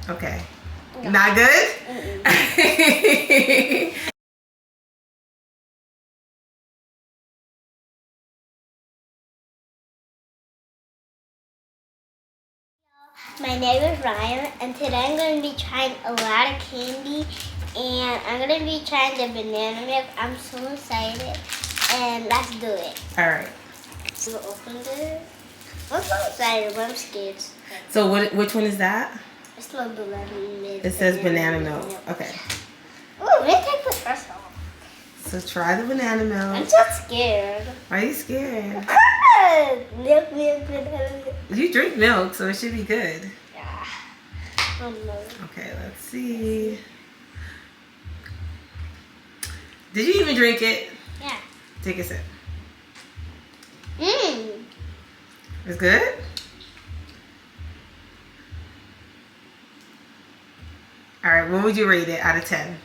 Okay. No. Not good? My name is Ryan, and today I'm going to be trying a lot of candy, and I'm going to be trying the banana milk. I'm so excited, and let's do it. All right. So we'll open it. I'm so excited, but I'm scared. So which one is that? It's not banana milk. It says banana milk. Okay. Oh, let's take the first one. So try the banana I'm milk. so scared. Why are you scared? Milk, banana milk. You drink milk, so it should be good. Yeah. Oh no. Okay, let's see. Did you even drink it? Yeah. Take a sip. Mmm. It's good? All right, what would you rate it out of 10?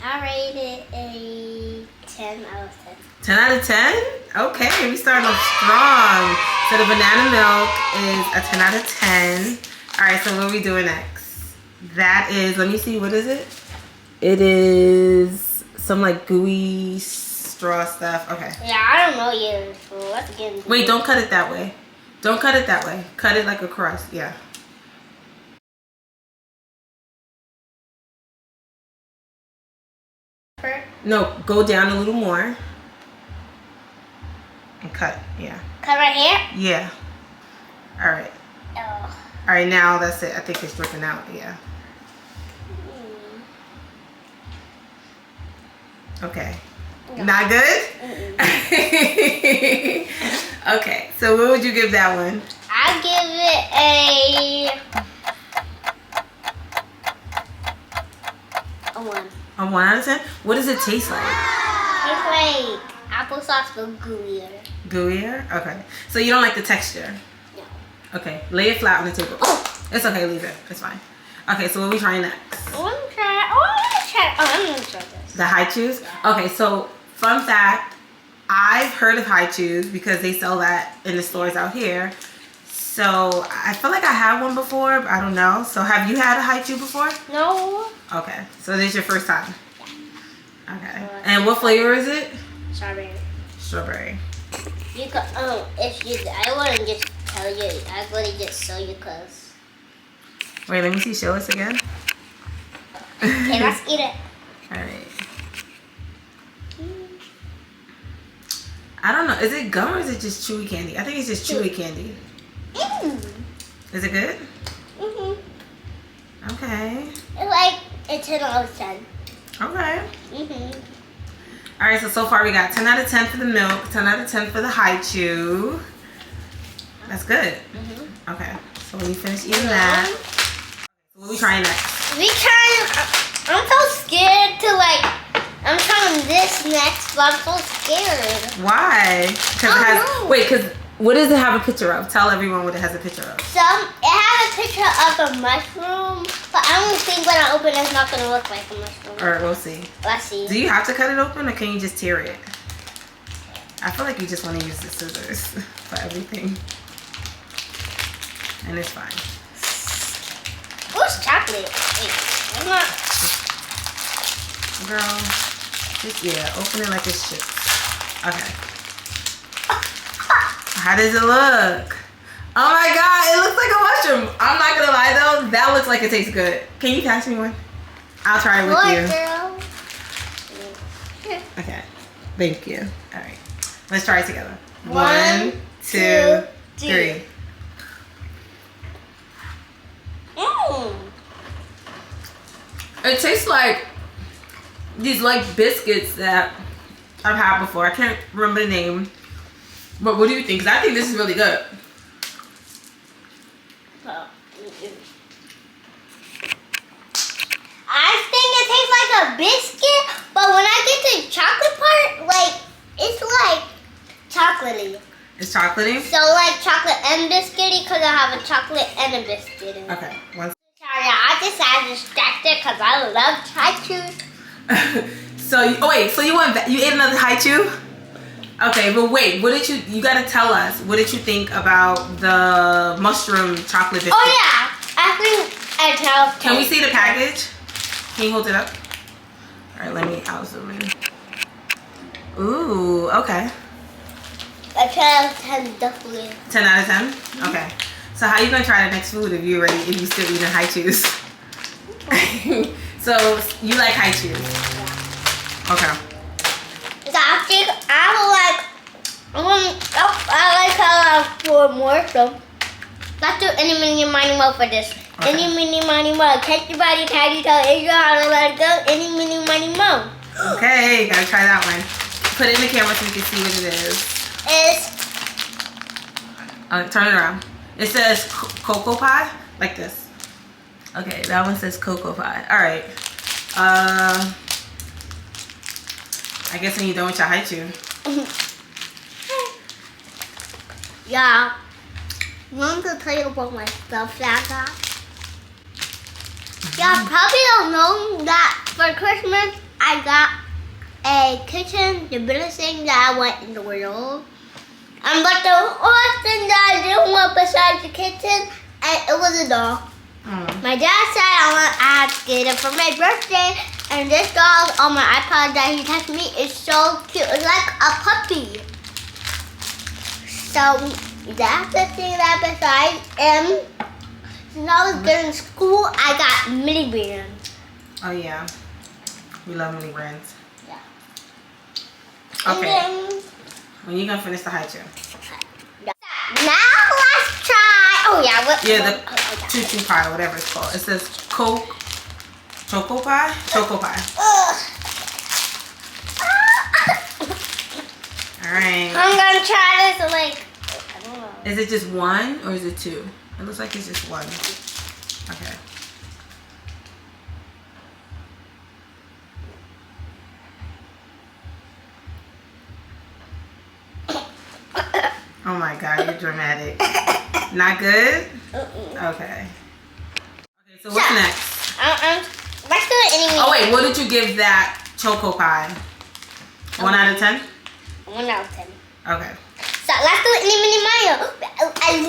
I rate it a 10 out of 10. 10 out of 10? Okay, we started off strong. So the banana milk is a 10 out of 10. All right, so what are we doing next? That is, let me see, what is it? It is some like gooey straw stuff. Okay. Yeah, I don't know yet. So let's get into Wait, it. don't cut it that way. Don't cut it that way. Cut it like across, yeah. No, go down a little more. And cut, yeah. Cut right here? Yeah. All right. Oh. All right, now that's it. I think it's dripping out, yeah. Okay. No. Not good? Okay, so what would you give that one? I give it a 1. A 1 out of 10? What does it taste like? It's like applesauce but gooier. Gooier? Okay. So you don't like the texture? No. Okay, lay it flat on the table. Oh, it's okay, leave it. It's fine. Okay, so what are we trying next? I'm gonna try this. The high chews? Okay, so fun fact, I've heard of high chews because they sell that in the stores out here. So I feel like I had one before, but I don't know. So have you had a high chew before? No. Okay, so this is your first time? Okay. And what flavor is it? Strawberry. Strawberry. You could, if you, I wouldn't just tell you, I wouldn't just show you cause. Wait, let me see. Show us again. Okay, let's eat it. Alright. I don't know. Is it gum or is it just chewy candy? I think it's just chewy candy. Is it good? Okay. It's like a 10 out of 10. Okay. Alright, so far we got 10 out of 10 for the milk, 10 out of 10 for the high chew. That's good. Okay. So when you finish eating that, what are we trying next? I'm so scared to I'm trying this next, but I'm so scared. Why? Because it has, wait, because what does it have a picture of? Tell everyone what it has a picture of. It has a picture of a mushroom, but I don't think when I open it's not going to look like a mushroom. Alright, we'll see. Let's see. Do you have to cut it open or can you just tear it? I feel like you just want to use the scissors for everything. And it's fine. Oh, it's chocolate. Wait, it's not. Girl, just, yeah, open it like it's chips. Okay. How does it look? Oh my god, it looks like a mushroom. I'm not gonna lie though, that looks like it tastes good. Can you pass me one? I'll try it with you. Girl. Okay, thank you. All right, let's try it together. 1, 2, 3. It tastes like these biscuits that I've had before. I can't remember the name. But what do you think? Because I think this is really good. I think it tastes like a biscuit, but when I get to the chocolate part, it's like chocolatey. It's chocolatey? So chocolate and biscuity because I have a chocolate and a biscuit in it. Okay. I decided to stack it because I love high chews. So you ate another high chew? Okay, but wait, you gotta tell us, what did you think about the mushroom chocolate biscuit? Oh yeah, I think Can we see the package? Can you hold it up? All right, I'll zoom in. Ooh, okay. A 10 out of 10, definitely. 10 out of 10? Okay. So how you gonna try the next food if you still eating high chews? So you like high chews? Yeah. Okay. So I think I like how for more, so let's do any mini money mo for this. Okay. Any mini money mo. Catch your body, tidy toe, is your how to let it go. Any mini money mo. Okay, gotta try that one. Put it in the camera so we can see what it is. Turn it around. It says cocoa pie, like this. Okay, that one says cocoa pie. All right. I guess when you're done with your high chew. Yeah. I want to tell you about my stuff that I got. Y'all probably don't know that for Christmas I got a kitchen, the biggest thing that I want in the world. But the only thing that I didn't want besides the kitchen, it was a doll. My dad said I had to get it for my birthday, and this doll on my iPod that he texted me is so cute. It's like a puppy. So that's the thing that besides since I was good in school, I got mini brands. Oh yeah, we love mini brands. Yeah. Okay. When you gonna finish the high chew? Now let's try. Oh yeah, what? Yeah, the choo-choo pie, whatever it's called. It says choco pie. All right. I'm gonna try this I don't know. Is it just one or is it two? It looks like it's just one. Okay. Oh my God, you're dramatic. Not good? Okay. Okay, so what's next? Let's do it anyway. Oh wait, what did you give that choco pie? 1 out of 10? 1 out of 10. Okay. So let's do it mini Mario.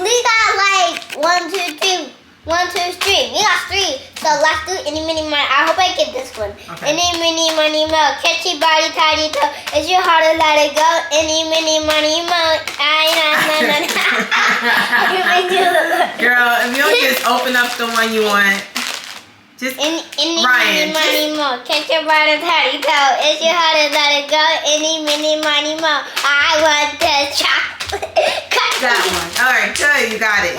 We got like 1, 2, 3. 1, 2, 3. We got 3. So let's do any mini Mario. I hope I get this one. Okay. Any mini money mo. Catch your body, tidy toe. It's your heart to let it go. Any mini money mo. Girl, if you don't just open up the one you want. Just any Ryan, mini money mo. Catch your body, tidy toe. It's your heart to let it go. Any mini money mo. I want the chocolate. That one. All right, good. You got it.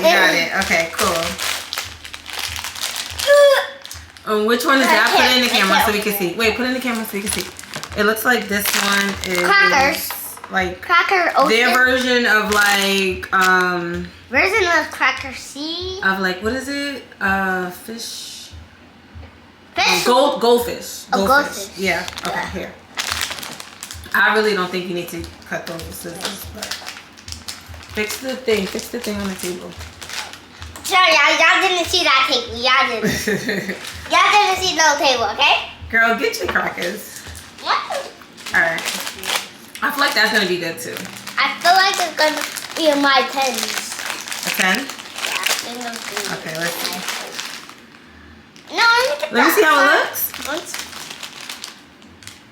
Okay, cool. Which one is that? Put it in the camera so we can see. Wait, put it in the camera so we can see. It looks like this one is Crackers. Like Cracker Ocean. their version of like version of Cracker Sea. of like what is it? Fish. Fish. Goldfish. Oh, goldfish. Yeah. Okay. Here. I really don't think you need to cut those with scissors, but fix the thing on the table. Sorry, y'all didn't see that table. Y'all didn't see no table, okay? Girl, get your crackers. What? Alright. I feel like that's gonna be good too. I feel like it's gonna be in my 10s. A 10? Yeah, okay, let's see. No, let me see how it looks. Once.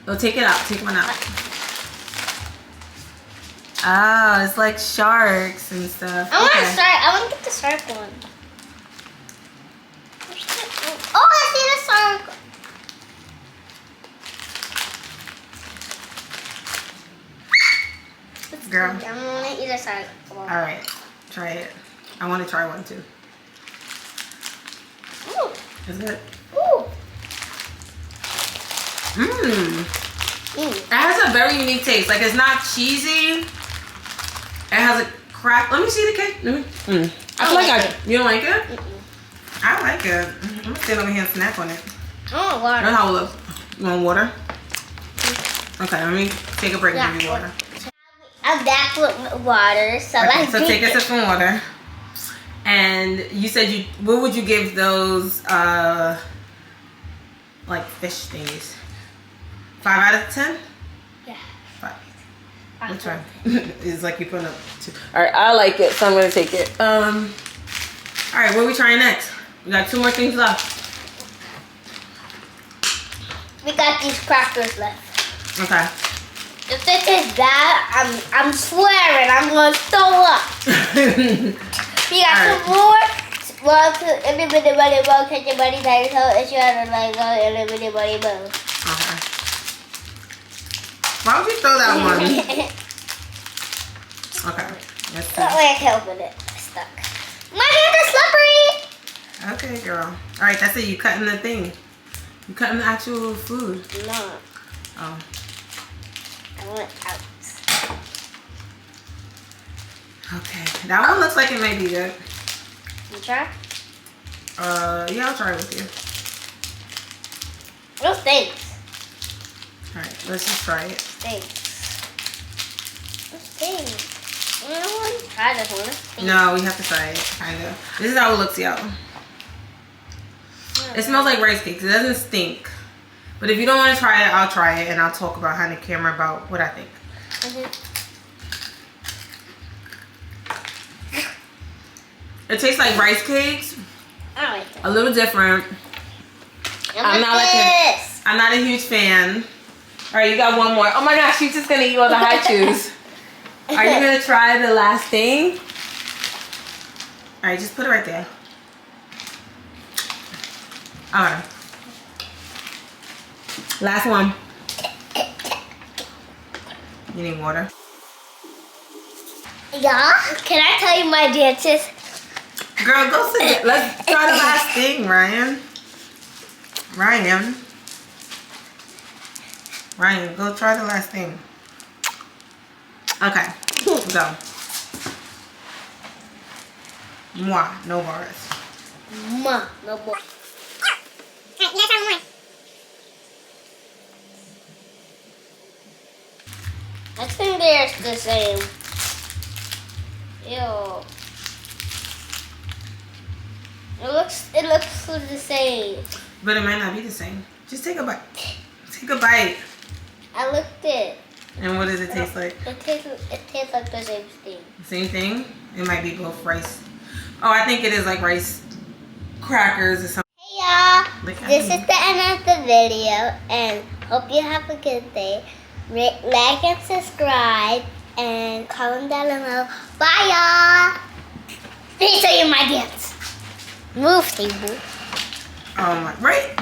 Oh, take it out. Take one out. Oh, it's like sharks and stuff. I want to get the shark one. Oh, I see the shark. Girl. I want to eat a shark. Alright, try it. I want to try one too. Ooh. Is it? Ooh. Mmm. It has a very unique taste. Like, it's not cheesy. It has a crack. Let me see the cake. I feel like you don't like it? I like it. I'm gonna stand over here and snack on it. Oh, water. That's how it looks. You want water? Okay, let me take a break and give you water. I'm back with water, so Okay, let's so take a sip from water. And you said what would you give those like fish thingies? 5 out of 10? Yeah. 5. Which one? It's like you put up 2. Alright, I like it, so I'm gonna take it. Alright, what are we trying next? We got 2 more things left. We got these crackers left. Okay. If they taste bad, I'm swearing I'm gonna throw up. We got Alright. some more. Well, to everybody, buddy, well, catch your buddy, tiger toe, it's your other leg, go, everybody, buddy, bow. Okay. Why would you throw that one? Okay. Let's see. That way I can open it. It's stuck. My hands are slippery. Okay, girl. All right, that's it. You cutting the thing. You cutting the actual food. No, Oh. I want out. Okay. That one looks like it may be good. You try? Yeah, I'll try it with you. No thanks. All right, let's just try it. Thanks. No thanks. I don't want to try this one. Thanks. No, we have to try it, kind of. This is how it looks, y'all. It smells like rice cakes. It doesn't stink. But if you don't want to try it, I'll try it, and I'll talk behind the camera about what I think. It tastes like rice cakes. I like that. A little different. I'm not like this. I'm not a huge fan. All right, you got one more. Oh my gosh, she's just gonna eat all the high chews. Are you gonna try the last thing? All right, just put it right there. All right. Last one. You need water? Yeah? Can I tell you my dances? Girl, go sit down. Let's try the last thing, Ryan. Ryan, go try the last thing. Okay, go. Mwah, no bars. Ma, no more. I think they're the same. Ew. It looks the same. But it might not be the same. Just take a bite. Take a bite. I looked it. And what does it taste like? It tastes like the same thing. Same thing? It might be both rice. Oh, I think it is like rice crackers or something. Hey y'all, Look at this me. is the end of the video, and hope you have a good day. Like and subscribe, and comment down below. Bye y'all. Let me show you my dance. Move, table. Oh my, right?